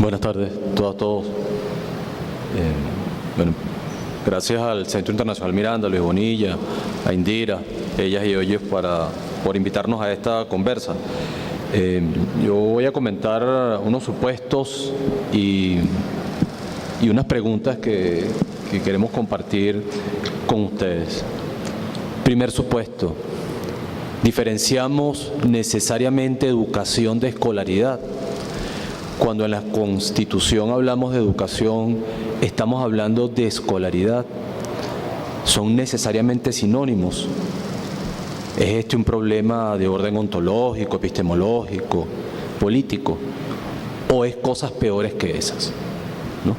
Buenas tardes a todos. Bueno, gracias al Centro Internacional Miranda, a Luis Bonilla, a Indira, ellas y ellos por invitarnos a esta conversa. Yo voy a comentar unos supuestos y unas preguntas que queremos compartir con ustedes. Primer supuesto: diferenciamos necesariamente educación de escolaridad. Cuando en la Constitución hablamos de educación, estamos hablando de escolaridad. Son necesariamente sinónimos. ¿Es este un problema de orden ontológico, epistemológico, político? ¿O es cosas peores que esas? ¿No?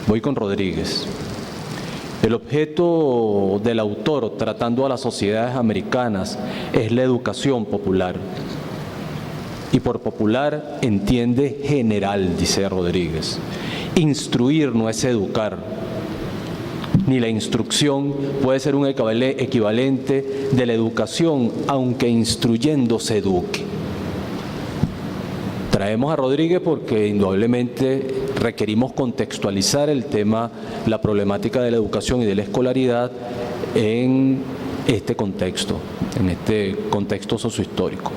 Voy con Rodríguez. El objeto del autor, tratando a las sociedades americanas, es la educación popular. Y por popular entiende general, dice Rodríguez. Instruir no es educar, ni la instrucción puede ser un equivalente de la educación, aunque instruyendo se eduque. Traemos a Rodríguez porque indudablemente requerimos contextualizar el tema, la problemática de la educación y de la escolaridad en este contexto sociohistórico.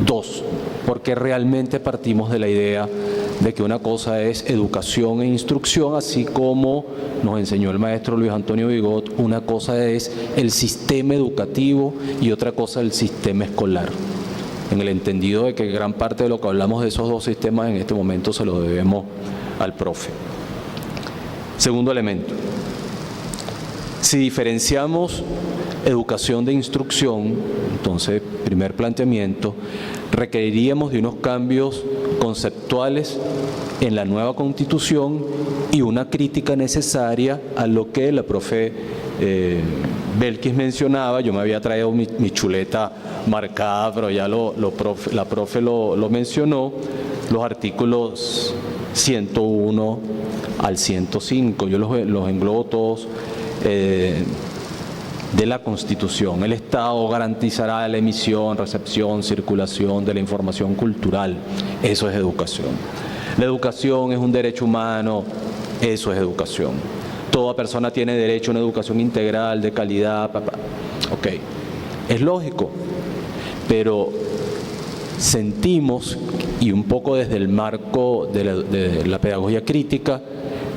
Dos, porque realmente partimos de la idea de que una cosa es educación e instrucción, así como nos enseñó el maestro Luis Antonio Bigot, una cosa es el sistema educativo y otra cosa el sistema escolar, en el entendido de que gran parte de lo que hablamos de esos dos sistemas en este momento se lo debemos al profe. Segundo elemento: si diferenciamos educación de instrucción, entonces, primer planteamiento, requeriríamos de unos cambios conceptuales en la nueva Constitución y una crítica necesaria a lo que la profe Belkis mencionaba. Yo me había traído mi chuleta marcada, pero ya la profe lo mencionó, los artículos 101 al 105, yo los englobo todos, de la Constitución. El Estado garantizará la emisión, recepción, circulación de la información cultural. Eso es educación. La educación es un derecho humano. Eso es educación. Toda persona tiene derecho a una educación integral, de calidad. Ok, es lógico, pero sentimos, y un poco desde el marco de la pedagogía crítica,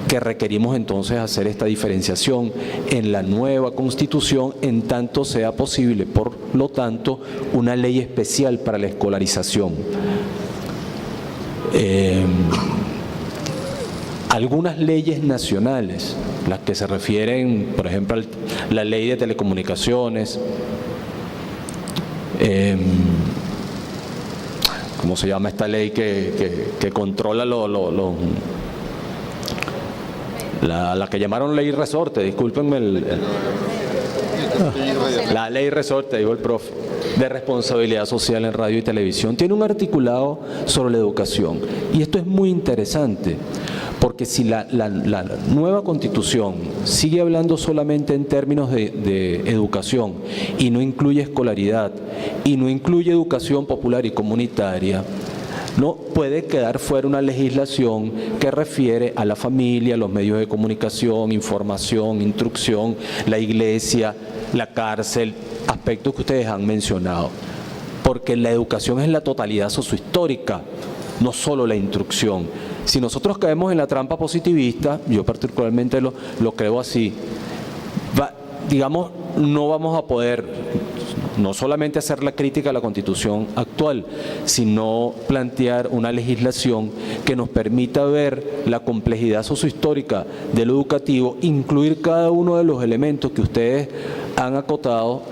que requerimos entonces hacer esta diferenciación en la nueva Constitución, en tanto sea posible, por lo tanto, una ley especial para la escolarización. Algunas leyes nacionales, las que se refieren, por ejemplo, a la ley de telecomunicaciones, ¿cómo se llama esta ley que controla la que llamaron ley resorte? Discúlpenme, la ley resorte, dijo el profe, de responsabilidad social en radio y televisión. Tiene un articulado sobre la educación, y esto es muy interesante, porque si la nueva Constitución sigue hablando solamente en términos de educación y no incluye escolaridad y no incluye educación popular y comunitaria, no puede quedar fuera una legislación que refiere a la familia, los medios de comunicación, información, instrucción, la iglesia, la cárcel, aspectos que ustedes han mencionado. Porque la educación es la totalidad sociohistórica, no solo la instrucción. Si nosotros caemos en la trampa positivista, yo particularmente lo creo así, digamos, no vamos a poder no solamente hacer la crítica a la Constitución actual, sino plantear una legislación que nos permita ver la complejidad sociohistórica de lo educativo, incluir cada uno de los elementos que ustedes han acotado,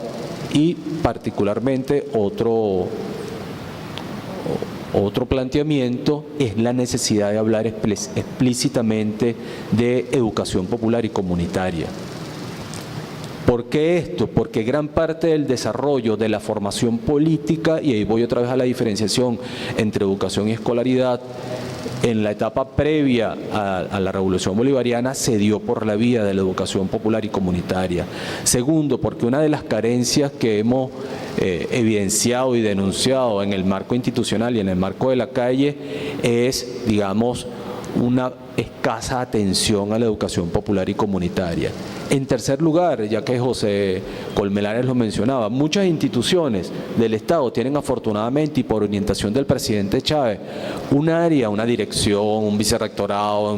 y particularmente otro planteamiento es la necesidad de hablar explícitamente de educación popular y comunitaria. ¿Por qué esto? Porque gran parte del desarrollo de la formación política, y ahí voy otra vez a la diferenciación entre educación y escolaridad, en la etapa previa a la Revolución Bolivariana se dio por la vía de la educación popular y comunitaria. Segundo, porque una de las carencias que hemos evidenciado y denunciado en el marco institucional y en el marco de la calle es, digamos, una escasa atención a la educación popular y comunitaria. En tercer lugar, ya que José Colmenares lo mencionaba, muchas instituciones del Estado tienen afortunadamente y por orientación del presidente Chávez un área, una dirección, un vicerrectorado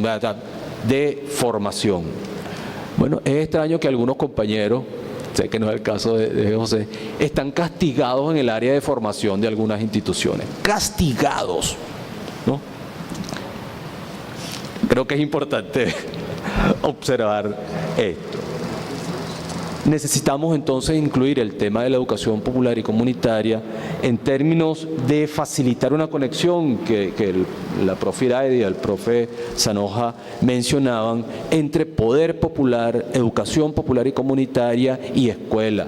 de formación. Bueno, es extraño que algunos compañeros, sé que no es el caso de José, están castigados en el área de formación de algunas instituciones. Castigados, ¿no? Creo que es importante observar esto. Necesitamos entonces incluir el tema de la educación popular y comunitaria en términos de facilitar una conexión que la profe Iraida y el profe Zanoja mencionaban entre poder popular, educación popular y comunitaria y escuela.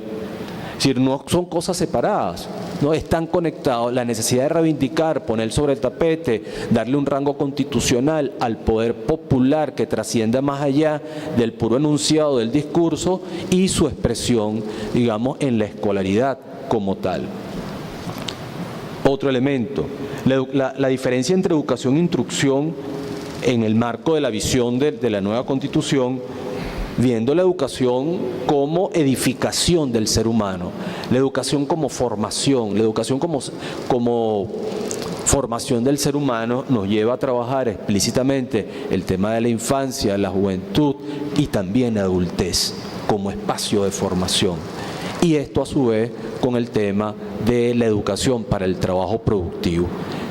Es decir, no son cosas separadas, no están conectados. La necesidad de reivindicar, poner sobre el tapete, darle un rango constitucional al poder popular que trascienda más allá del puro enunciado del discurso y su expresión, digamos, en la escolaridad como tal. Otro elemento, la diferencia entre educación e instrucción en el marco de la visión de la nueva Constitución, viendo la educación como edificación del ser humano, la educación como formación, la educación como formación del ser humano nos lleva a trabajar explícitamente el tema de la infancia, la juventud y también la adultez como espacio de formación. Y esto a su vez con el tema de la educación para el trabajo productivo.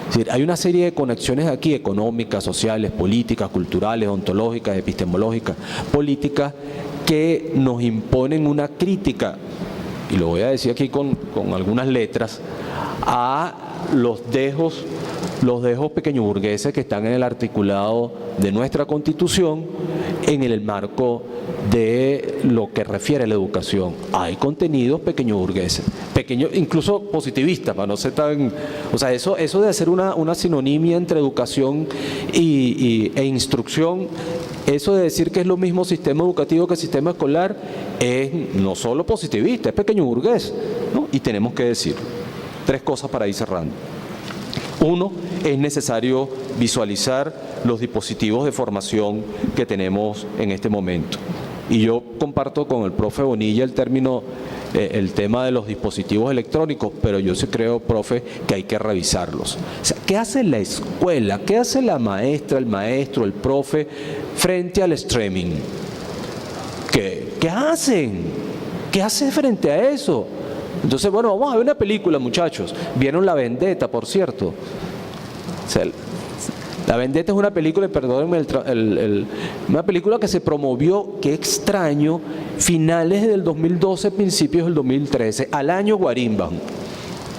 Es decir, hay una serie de conexiones aquí, económicas, sociales, políticas, culturales, ontológicas, epistemológicas, políticas, que nos imponen una crítica, y lo voy a decir aquí con algunas letras, a los dejos pequeñoburgueses que están en el articulado de nuestra Constitución en el marco de lo que refiere a la educación. Hay contenidos pequeñoburgueses, incluso positivistas, para no ser tan... O sea, eso de hacer una sinonimia entre educación e instrucción, eso de decir que es lo mismo sistema educativo que sistema escolar, es no solo positivista, es pequeñoburgués, ¿no? Y tenemos que decir 3 cosas para ir cerrando. 1, es necesario visualizar los dispositivos de formación que tenemos en este momento. Y yo comparto con el profe Bonilla el tema de los dispositivos electrónicos, pero yo sí creo, profe, que hay que revisarlos. O sea, ¿qué hace la escuela? ¿Qué hace la maestra, el maestro, el profe frente al streaming? ¿Qué hacen? ¿Qué hace frente a eso? Entonces, bueno, vamos a ver una película, muchachos. ¿Vieron La Vendetta, por cierto? O sea, La Vendetta es una película, perdónenme, una película que se promovió, qué extraño, finales del 2012, principios del 2013, al año Guarimba.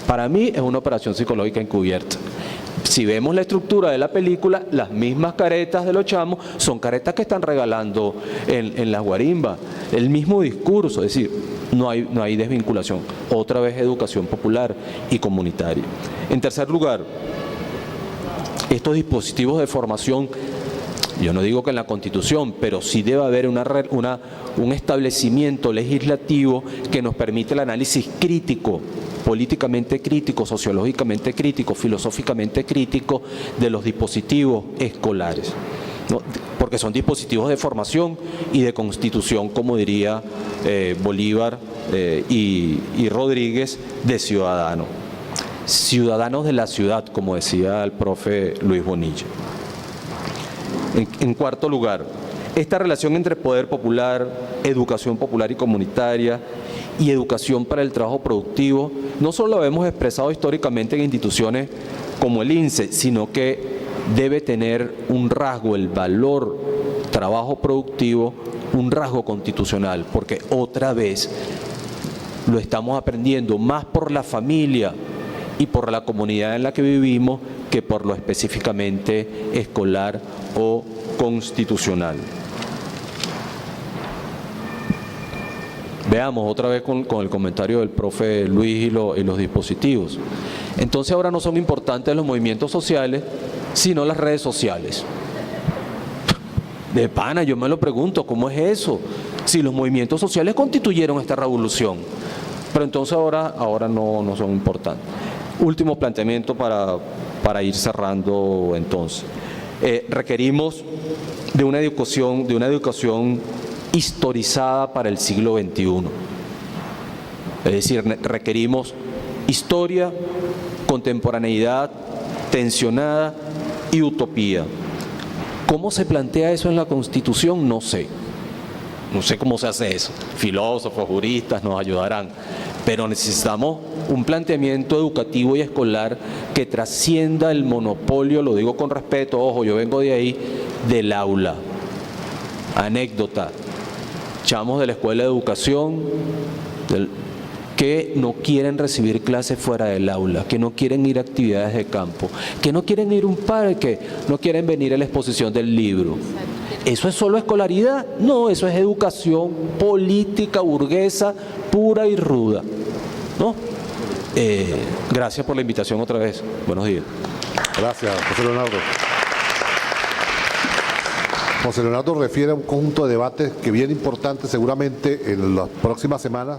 Para mí es una operación psicológica encubierta. Si vemos la estructura de la película, las mismas caretas de los chamos son caretas que están regalando en las guarimbas. El mismo discurso, es decir, no hay desvinculación. Otra vez educación popular y comunitaria. En tercer lugar, estos dispositivos de formación, yo no digo que en la Constitución, pero sí debe haber un establecimiento legislativo que nos permite el análisis crítico, políticamente crítico, sociológicamente crítico, filosóficamente crítico de los dispositivos escolares, ¿no? Porque son dispositivos de formación y de constitución, como diría Bolívar y Rodríguez, de ciudadano. Ciudadanos de la ciudad, como decía el profe Luis Bonilla. En cuarto lugar, esta relación entre poder popular, educación popular y comunitaria y educación para el trabajo productivo, no solo lo hemos expresado históricamente en instituciones como el INSE, sino que debe tener un rasgo, el valor trabajo productivo, un rasgo constitucional, porque otra vez lo estamos aprendiendo más por la familia y por la comunidad en la que vivimos que por lo específicamente escolar o constitucional. Veamos otra vez con el comentario del profe Luis y los dispositivos. Entonces ahora no son importantes los movimientos sociales, sino las redes sociales. De pana, yo me lo pregunto, ¿cómo es eso? Si los movimientos sociales constituyeron esta revolución, pero entonces ahora no son importantes. Último planteamiento para ir cerrando entonces. Requerimos de una educación historizada para el siglo XXI. Es decir, requerimos historia, contemporaneidad, tensionada y utopía. ¿Cómo se plantea eso en la Constitución? No sé. No sé cómo se hace eso. Filósofos, juristas nos ayudarán. Pero necesitamos un planteamiento educativo y escolar que trascienda el monopolio, lo digo con respeto, ojo, yo vengo de ahí, del aula. Anécdota. Chamos de la escuela de educación que no quieren recibir clases fuera del aula, que no quieren ir a actividades de campo, que no quieren ir a un parque, no quieren venir a la exposición del libro. ¿Eso es solo escolaridad? No, eso es educación política burguesa pura y ruda, ¿no? Gracias por la invitación otra vez. Buenos días. Gracias, José Leonardo. José Leonardo refiere a un conjunto de debates que viene importante seguramente en las próximas semanas.